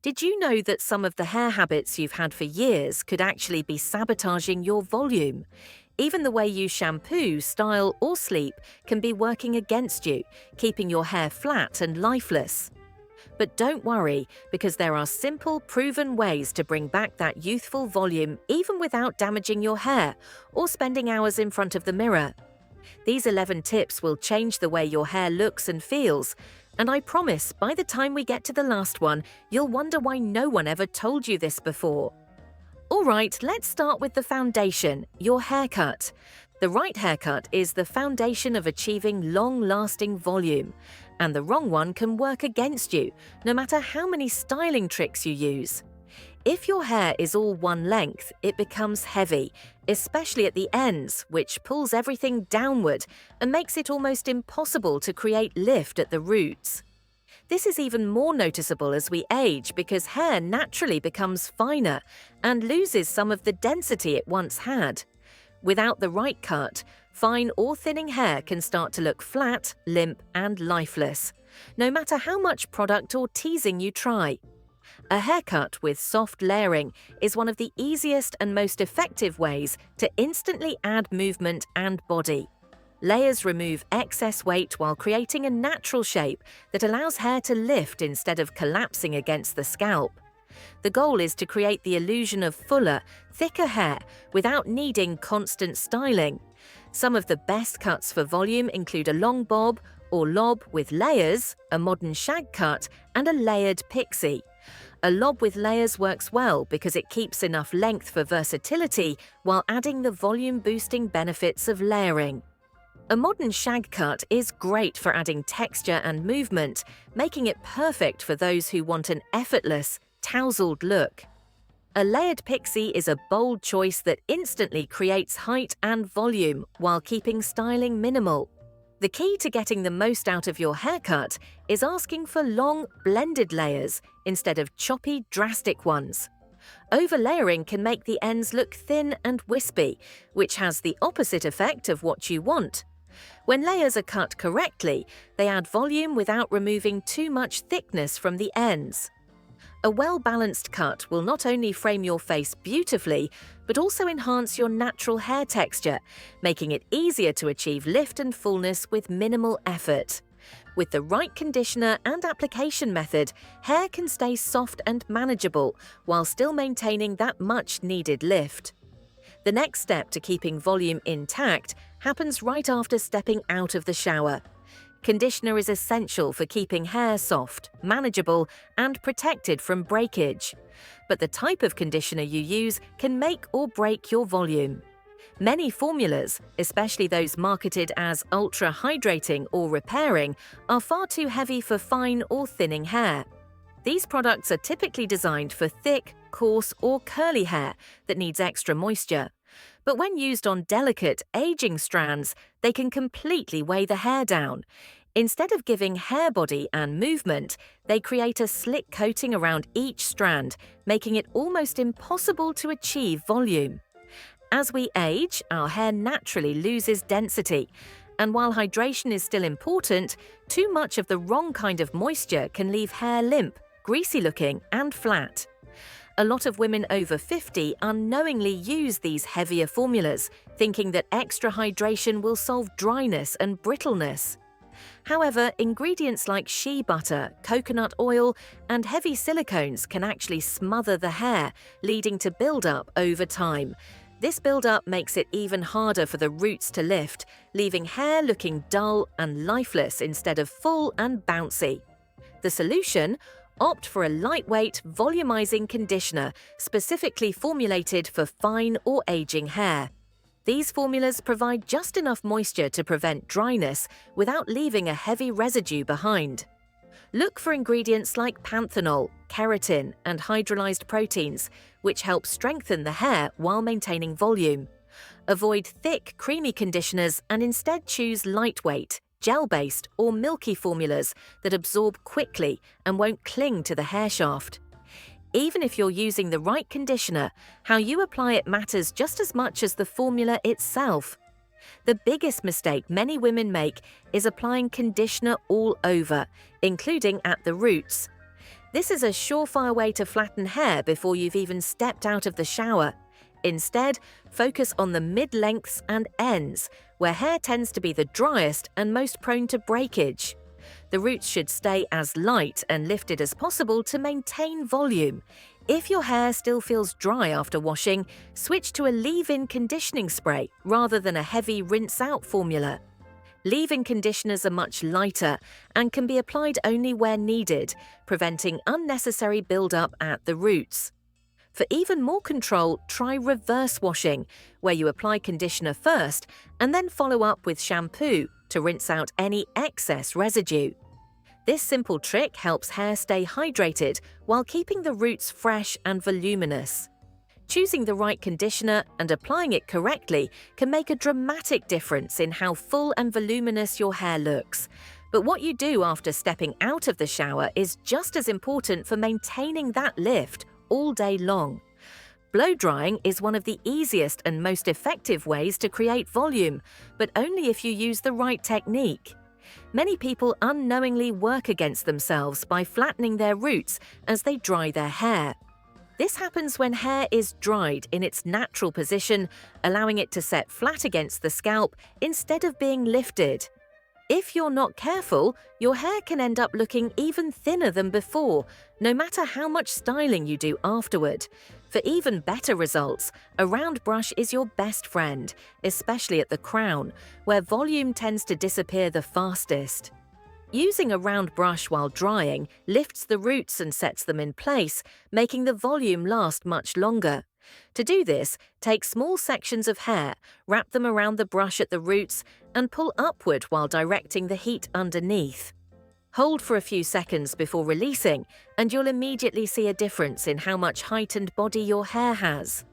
Did you know that some of the hair habits you've had for years could actually be sabotaging your volume? Even the way you shampoo, style, or sleep can be working against you, keeping your hair flat and lifeless. But don't worry, because there are simple, proven ways to bring back that youthful volume even without damaging your hair or spending hours in front of the mirror. These 11 tips will change the way your hair looks and feels, and I promise by the time we get to the last one, you'll wonder why no one ever told you this before. Alright, let's start with the foundation, your haircut. The right haircut is the foundation of achieving long-lasting volume, and the wrong one can work against you, no matter how many styling tricks you use. If your hair is all one length, it becomes heavy, especially at the ends, which pulls everything downward and makes it almost impossible to create lift at the roots. This is even more noticeable as we age because hair naturally becomes finer and loses some of the density it once had. Without the right cut, fine or thinning hair can start to look flat, limp, and lifeless, no matter how much product or teasing you try. A haircut with soft layering is one of the easiest and most effective ways to instantly add movement and body. Layers remove excess weight while creating a natural shape that allows hair to lift instead of collapsing against the scalp. The goal is to create the illusion of fuller, thicker hair without needing constant styling. Some of the best cuts for volume include a long bob or lob with layers, a modern shag cut, and a layered pixie. A lob with layers works well because it keeps enough length for versatility while adding the volume-boosting benefits of layering. A modern shag cut is great for adding texture and movement, making it perfect for those who want an effortless, tousled look. A layered pixie is a bold choice that instantly creates height and volume while keeping styling minimal. The key to getting the most out of your haircut is asking for long, blended layers instead of choppy, drastic ones. Overlayering can make the ends look thin and wispy, which has the opposite effect of what you want. When layers are cut correctly, they add volume without removing too much thickness from the ends. A well-balanced cut will not only frame your face beautifully, but also enhance your natural hair texture, making it easier to achieve lift and fullness with minimal effort. With the right conditioner and application method, hair can stay soft and manageable while still maintaining that much-needed lift. The next step to keeping volume intact happens right after stepping out of the shower. Conditioner is essential for keeping hair soft, manageable, and protected from breakage. But the type of conditioner you use can make or break your volume. Many formulas, especially those marketed as ultra-hydrating or repairing, are far too heavy for fine or thinning hair. These products are typically designed for thick, coarse, or curly hair that needs extra moisture. But when used on delicate, aging strands, they can completely weigh the hair down. Instead of giving hair body and movement, they create a slick coating around each strand, making it almost impossible to achieve volume. As we age, our hair naturally loses density, and while hydration is still important, too much of the wrong kind of moisture can leave hair limp, greasy-looking, and flat. A lot of women over 50 unknowingly use these heavier formulas, thinking that extra hydration will solve dryness and brittleness. However, ingredients like shea butter, coconut oil, and heavy silicones can actually smother the hair, leading to buildup over time. This buildup makes it even harder for the roots to lift, leaving hair looking dull and lifeless instead of full and bouncy. The solution? Opt for a lightweight, volumizing conditioner specifically formulated for fine or aging hair. These formulas provide just enough moisture to prevent dryness without leaving a heavy residue behind. Look for ingredients like panthenol, keratin, and hydrolyzed proteins, which help strengthen the hair while maintaining volume. Avoid thick, creamy conditioners and instead choose lightweight, gel-based or milky formulas that absorb quickly and won't cling to the hair shaft. Even if you're using the right conditioner, how you apply it matters just as much as the formula itself. The biggest mistake many women make is applying conditioner all over, including at the roots. This is a surefire way to flatten hair before you've even stepped out of the shower. Instead, focus on the mid-lengths and ends, where hair tends to be the driest and most prone to breakage. The roots should stay as light and lifted as possible to maintain volume. If your hair still feels dry after washing, switch to a leave-in conditioning spray rather than a heavy rinse-out formula. Leave-in conditioners are much lighter and can be applied only where needed, preventing unnecessary build-up at the roots. For even more control, try reverse washing, where you apply conditioner first and then follow up with shampoo to rinse out any excess residue. This simple trick helps hair stay hydrated while keeping the roots fresh and voluminous. Choosing the right conditioner and applying it correctly can make a dramatic difference in how full and voluminous your hair looks. But what you do after stepping out of the shower is just as important for maintaining that lift all day long. Blow drying is one of the easiest and most effective ways to create volume, but only if you use the right technique. Many people unknowingly work against themselves by flattening their roots as they dry their hair. This happens when hair is dried in its natural position, allowing it to set flat against the scalp instead of being lifted. If you're not careful, your hair can end up looking even thinner than before, no matter how much styling you do afterward. For even better results, a round brush is your best friend, especially at the crown, where volume tends to disappear the fastest. Using a round brush while drying lifts the roots and sets them in place, making the volume last much longer. To do this, take small sections of hair, wrap them around the brush at the roots, and pull upward while directing the heat underneath. Hold for a few seconds before releasing, and you'll immediately see a difference in how much height and body your hair has.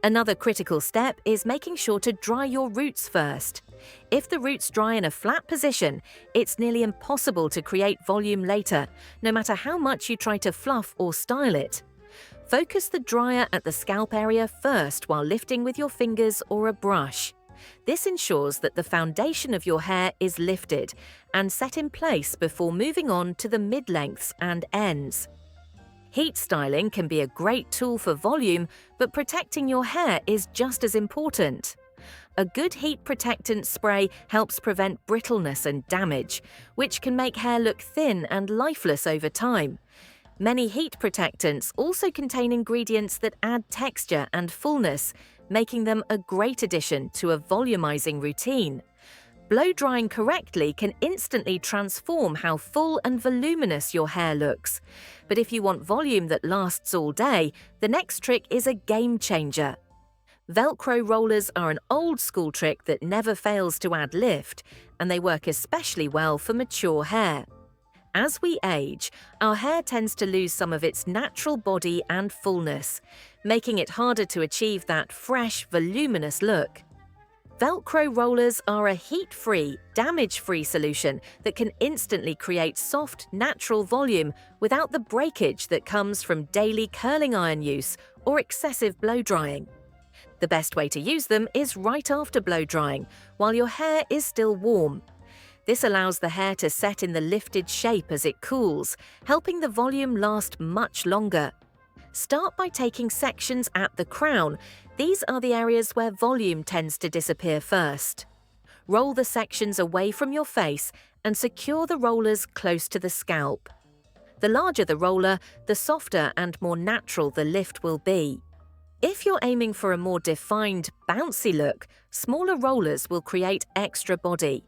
Another critical step is making sure to dry your roots first. If the roots dry in a flat position, it's nearly impossible to create volume later, no matter how much you try to fluff or style it. Focus the dryer at the scalp area first while lifting with your fingers or a brush. This ensures that the foundation of your hair is lifted and set in place before moving on to the mid-lengths and ends. Heat styling can be a great tool for volume, but protecting your hair is just as important. A good heat protectant spray helps prevent brittleness and damage, which can make hair look thin and lifeless over time. Many heat protectants also contain ingredients that add texture and fullness, making them a great addition to a volumizing routine. Blow drying correctly can instantly transform how full and voluminous your hair looks. But if you want volume that lasts all day, the next trick is a game changer. Velcro rollers are an old-school trick that never fails to add lift, and they work especially well for mature hair. As we age, our hair tends to lose some of its natural body and fullness, making it harder to achieve that fresh, voluminous look. Velcro rollers are a heat-free, damage-free solution that can instantly create soft, natural volume without the breakage that comes from daily curling iron use or excessive blow drying. The best way to use them is right after blow drying, while your hair is still warm. This allows the hair to set in the lifted shape as it cools, helping the volume last much longer. Start by taking sections at the crown. These are the areas where volume tends to disappear first. Roll the sections away from your face and secure the rollers close to the scalp. The larger the roller, the softer and more natural the lift will be. If you're aiming for a more defined, bouncy look, smaller rollers will create extra body.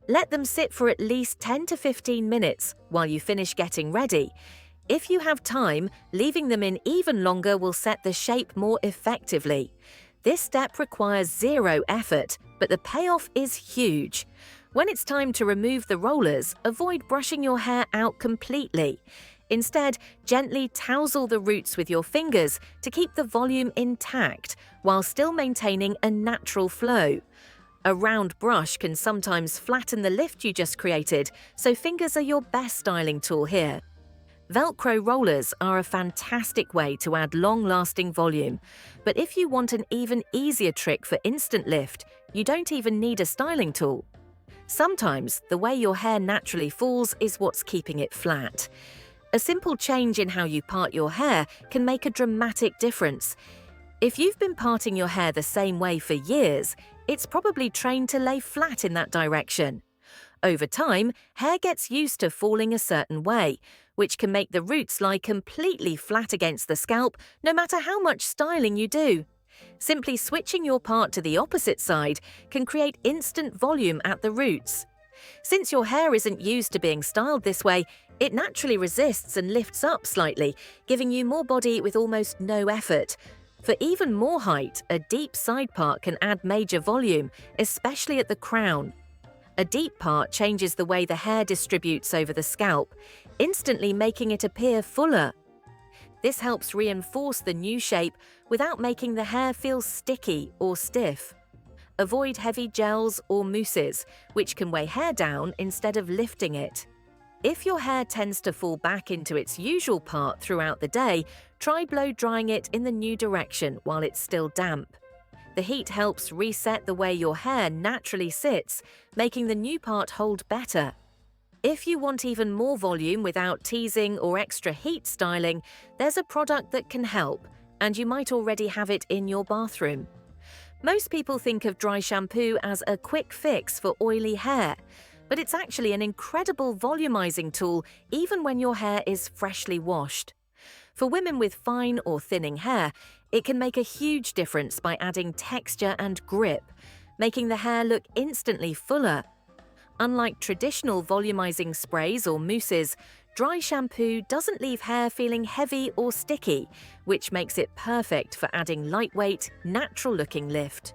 Let them sit for at least 10 to 15 minutes while you finish getting ready. If you have time, leaving them in even longer will set the shape more effectively. This step requires zero effort, but the payoff is huge. When it's time to remove the rollers, avoid brushing your hair out completely. Instead, gently tousle the roots with your fingers to keep the volume intact while still maintaining a natural flow. A round brush can sometimes flatten the lift you just created, so fingers are your best styling tool here. Velcro rollers are a fantastic way to add long-lasting volume, but if you want an even easier trick for instant lift, you don't even need a styling tool. Sometimes, the way your hair naturally falls is what's keeping it flat. A simple change in how you part your hair can make a dramatic difference. If you've been parting your hair the same way for years, it's probably trained to lay flat in that direction. Over time, hair gets used to falling a certain way, which can make the roots lie completely flat against the scalp no matter how much styling you do. Simply switching your part to the opposite side can create instant volume at the roots. Since your hair isn't used to being styled this way, it naturally resists and lifts up slightly, giving you more body with almost no effort. For even more height, a deep side part can add major volume, especially at the crown. A deep part changes the way the hair distributes over the scalp, instantly making it appear fuller. This helps reinforce the new shape without making the hair feel sticky or stiff. Avoid heavy gels or mousses, which can weigh hair down instead of lifting it. If your hair tends to fall back into its usual part throughout the day, try blow drying it in the new direction while it's still damp. The heat helps reset the way your hair naturally sits, making the new part hold better. If you want even more volume without teasing or extra heat styling, there's a product that can help, and you might already have it in your bathroom. Most people think of dry shampoo as a quick fix for oily hair, but it's actually an incredible volumizing tool even when your hair is freshly washed. For women with fine or thinning hair, it can make a huge difference by adding texture and grip, making the hair look instantly fuller. Unlike traditional volumizing sprays or mousses, dry shampoo doesn't leave hair feeling heavy or sticky, which makes it perfect for adding lightweight, natural-looking lift.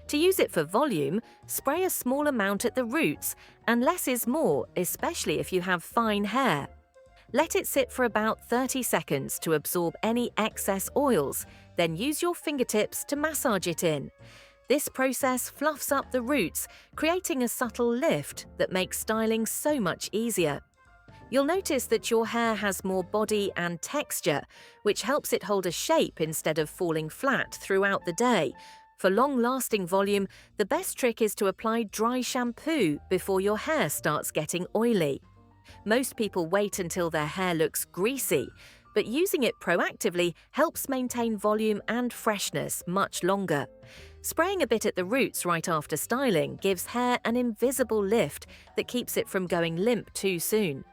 To use it for volume, spray a small amount at the roots, and less is more, especially if you have fine hair. Let it sit for about 30 seconds to absorb any excess oils, then use your fingertips to massage it in. This process fluffs up the roots, creating a subtle lift that makes styling so much easier. You'll notice that your hair has more body and texture, which helps it hold a shape instead of falling flat throughout the day. For long-lasting volume, the best trick is to apply dry shampoo before your hair starts getting oily. Most people wait until their hair looks greasy, but using it proactively helps maintain volume and freshness much longer. Spraying a bit at the roots right after styling gives hair an invisible lift that keeps it from going limp too soon.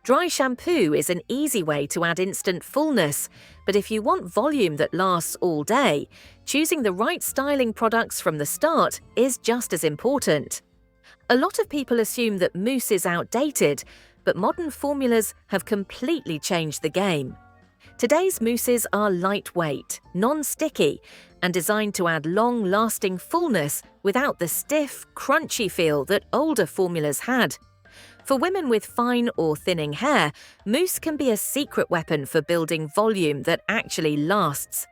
Dry shampoo is an easy way to add instant fullness, but if you want volume that lasts all day, choosing the right styling products from the start is just as important. A lot of people assume that mousse is outdated, but modern formulas have completely changed the game. Today's mousses are lightweight, non-sticky, and designed to add long-lasting fullness without the stiff, crunchy feel that older formulas had. For women with fine or thinning hair, mousse can be a secret weapon for building volume that actually lasts.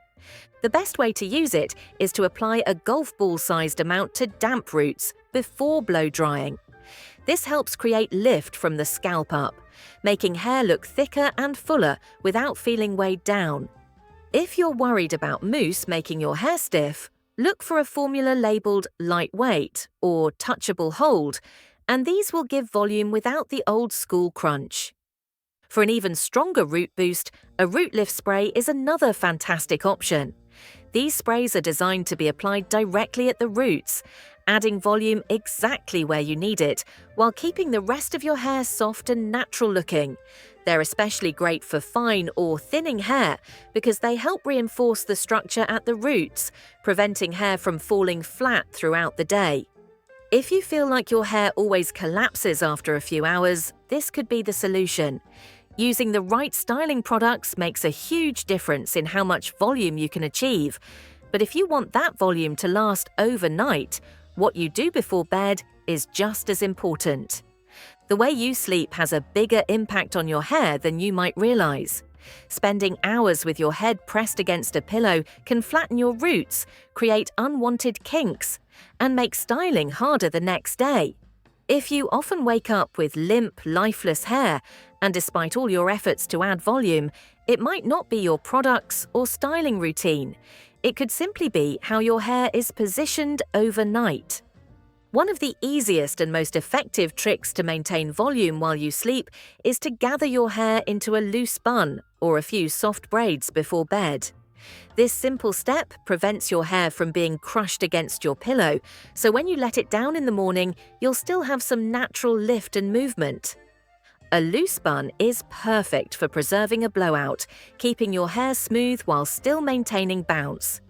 The best way to use it is to apply a golf ball-sized amount to damp roots before blow drying. This helps create lift from the scalp up, making hair look thicker and fuller without feeling weighed down. If you're worried about mousse making your hair stiff, look for a formula labeled lightweight or touchable hold, and these will give volume without the old-school crunch. For an even stronger root boost, a root lift spray is another fantastic option. These sprays are designed to be applied directly at the roots, adding volume exactly where you need it, while keeping the rest of your hair soft and natural-looking. They're especially great for fine or thinning hair because they help reinforce the structure at the roots, preventing hair from falling flat throughout the day. If you feel like your hair always collapses after a few hours, this could be the solution. Using the right styling products makes a huge difference in how much volume you can achieve. But if you want that volume to last overnight, what you do before bed is just as important. The way you sleep has a bigger impact on your hair than you might realize. Spending hours with your head pressed against a pillow can flatten your roots, create unwanted kinks, and make styling harder the next day. If you often wake up with limp, lifeless hair, and despite all your efforts to add volume, it might not be your products or styling routine. It could simply be how your hair is positioned overnight. One of the easiest and most effective tricks to maintain volume while you sleep is to gather your hair into a loose bun or a few soft braids before bed. This simple step prevents your hair from being crushed against your pillow, so when you let it down in the morning, you'll still have some natural lift and movement. A loose bun is perfect for preserving a blowout, keeping your hair smooth while still maintaining bounce.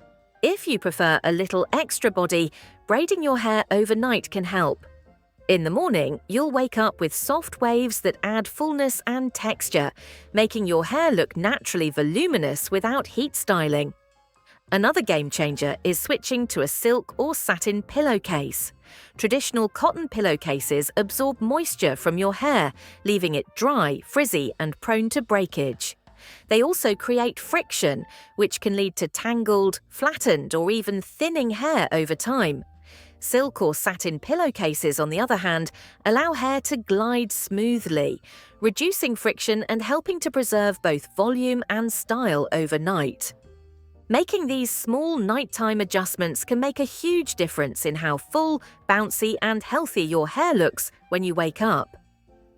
If you prefer a little extra body, braiding your hair overnight can help. In the morning, you'll wake up with soft waves that add fullness and texture, making your hair look naturally voluminous without heat styling. Another game changer is switching to a silk or satin pillowcase. Traditional cotton pillowcases absorb moisture from your hair, leaving it dry, frizzy, and prone to breakage. They also create friction, which can lead to tangled, flattened, or even thinning hair over time. Silk or satin pillowcases, on the other hand, allow hair to glide smoothly, reducing friction and helping to preserve both volume and style overnight. Making these small nighttime adjustments can make a huge difference in how full, bouncy, and healthy your hair looks when you wake up.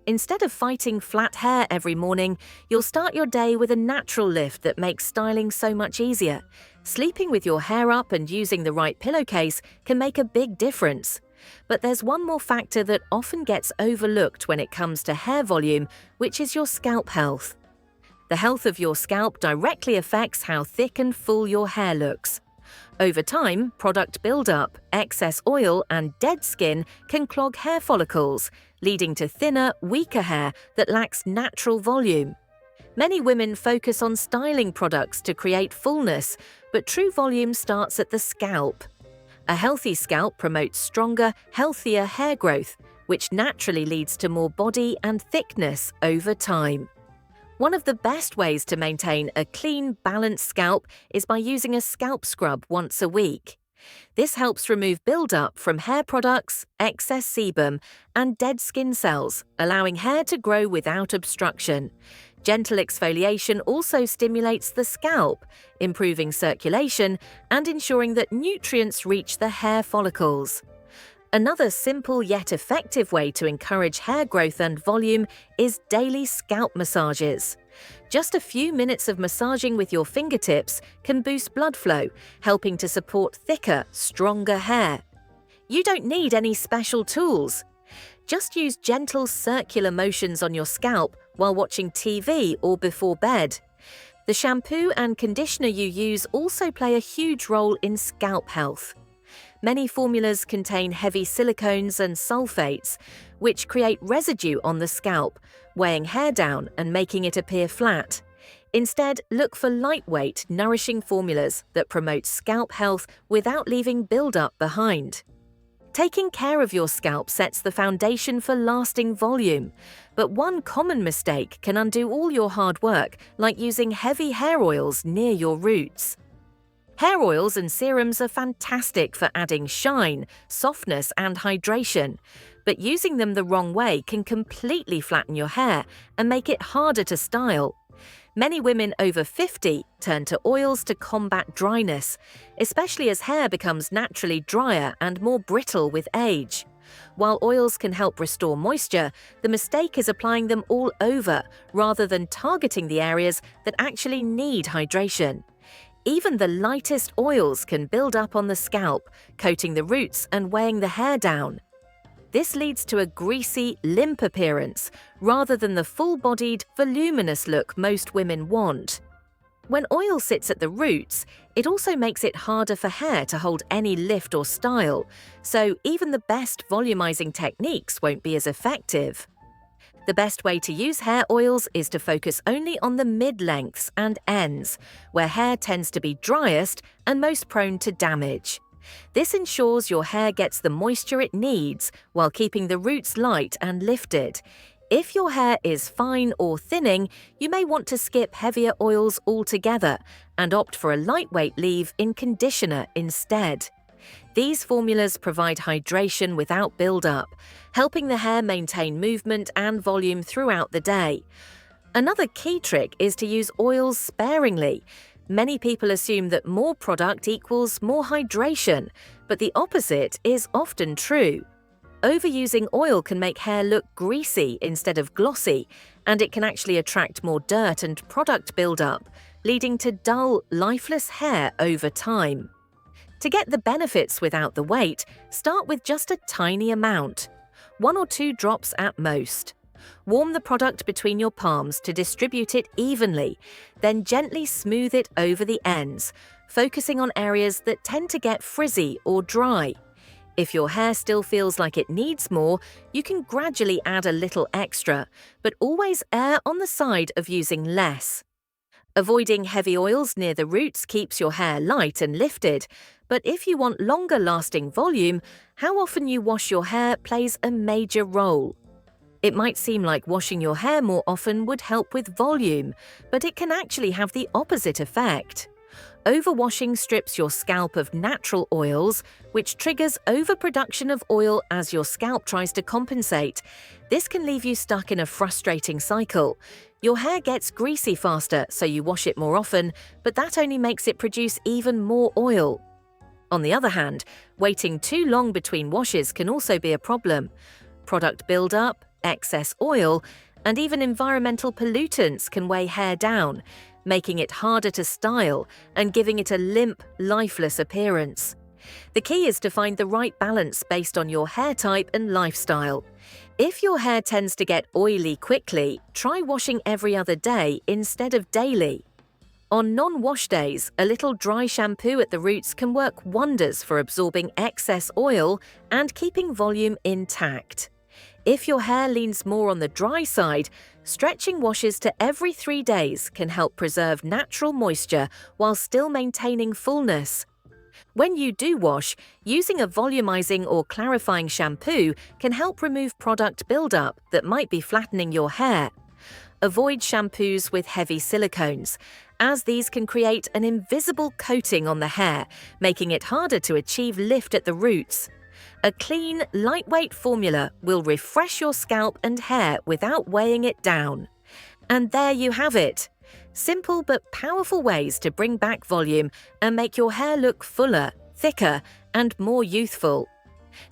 Instead of fighting flat hair every morning, you'll start your day with a natural lift that makes styling so much easier. Sleeping with your hair up and using the right pillowcase can make a big difference. But there's one more factor that often gets overlooked when it comes to hair volume, which is your scalp health. The health of your scalp directly affects how thick and full your hair looks. Over time, product buildup, excess oil, and dead skin can clog hair follicles, leading to thinner, weaker hair that lacks natural volume. Many women focus on styling products to create fullness, but true volume starts at the scalp. A healthy scalp promotes stronger, healthier hair growth, which naturally leads to more body and thickness over time. One of the best ways to maintain a clean, balanced scalp is by using a scalp scrub once a week. This helps remove buildup from hair products, excess sebum, and dead skin cells, allowing hair to grow without obstruction. Gentle exfoliation also stimulates the scalp, improving circulation and ensuring that nutrients reach the hair follicles. Another simple yet effective way to encourage hair growth and volume is daily scalp massages. Just a few minutes of massaging with your fingertips can boost blood flow, helping to support thicker, stronger hair. You don't need any special tools. Just use gentle circular motions on your scalp while watching TV or before bed. The shampoo and conditioner you use also play a huge role in scalp health. Many formulas contain heavy silicones and sulfates, which create residue on the scalp, weighing hair down and making it appear flat. Instead, look for lightweight, nourishing formulas that promote scalp health without leaving buildup behind. Taking care of your scalp sets the foundation for lasting volume, but one common mistake can undo all your hard work, like using heavy hair oils near your roots. Hair oils and serums are fantastic for adding shine, softness, and hydration, but using them the wrong way can completely flatten your hair and make it harder to style. Many women over 50 turn to oils to combat dryness, especially as hair becomes naturally drier and more brittle with age. While oils can help restore moisture, the mistake is applying them all over rather than targeting the areas that actually need hydration. Even the lightest oils can build up on the scalp, coating the roots and weighing the hair down. This leads to a greasy, limp appearance, rather than the full-bodied, voluminous look most women want. When oil sits at the roots, it also makes it harder for hair to hold any lift or style, so even the best volumizing techniques won't be as effective. The best way to use hair oils is to focus only on the mid-lengths and ends, where hair tends to be driest and most prone to damage. This ensures your hair gets the moisture it needs while keeping the roots light and lifted. If your hair is fine or thinning, you may want to skip heavier oils altogether and opt for a lightweight leave in conditioner instead. These formulas provide hydration without buildup, helping the hair maintain movement and volume throughout the day. Another key trick is to use oils sparingly. Many people assume that more product equals more hydration, but the opposite is often true. Overusing oil can make hair look greasy instead of glossy, and it can actually attract more dirt and product buildup, leading to dull, lifeless hair over time. To get the benefits without the weight, start with just a tiny amount, 1 or 2 drops at most. Warm the product between your palms to distribute it evenly, then gently smooth it over the ends, focusing on areas that tend to get frizzy or dry. If your hair still feels like it needs more, you can gradually add a little extra, but always err on the side of using less. Avoiding heavy oils near the roots keeps your hair light and lifted, but if you want longer-lasting volume, how often you wash your hair plays a major role. It might seem like washing your hair more often would help with volume, but it can actually have the opposite effect. Overwashing strips your scalp of natural oils, which triggers overproduction of oil as your scalp tries to compensate. This can leave you stuck in a frustrating cycle. Your hair gets greasy faster, so you wash it more often, but that only makes it produce even more oil. On the other hand, waiting too long between washes can also be a problem. Product buildup, excess oil, and even environmental pollutants can weigh hair down, making it harder to style and giving it a limp, lifeless appearance. The key is to find the right balance based on your hair type and lifestyle. If your hair tends to get oily quickly, try washing every other day instead of daily. On non-wash days, a little dry shampoo at the roots can work wonders for absorbing excess oil and keeping volume intact. If your hair leans more on the dry side, stretching washes to every 3 days can help preserve natural moisture while still maintaining fullness. When you do wash, using a volumizing or clarifying shampoo can help remove product buildup that might be flattening your hair. Avoid shampoos with heavy silicones, as these can create an invisible coating on the hair, making it harder to achieve lift at the roots. A clean, lightweight formula will refresh your scalp and hair without weighing it down. And there you have it. Simple but powerful ways to bring back volume and make your hair look fuller, thicker, and more youthful.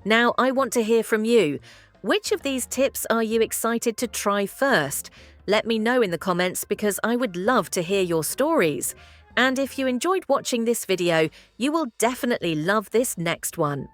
Now I want to hear from you. Which of these tips are you excited to try first? Let me know in the comments because I would love to hear your stories. And if you enjoyed watching this video, you will definitely love this next one.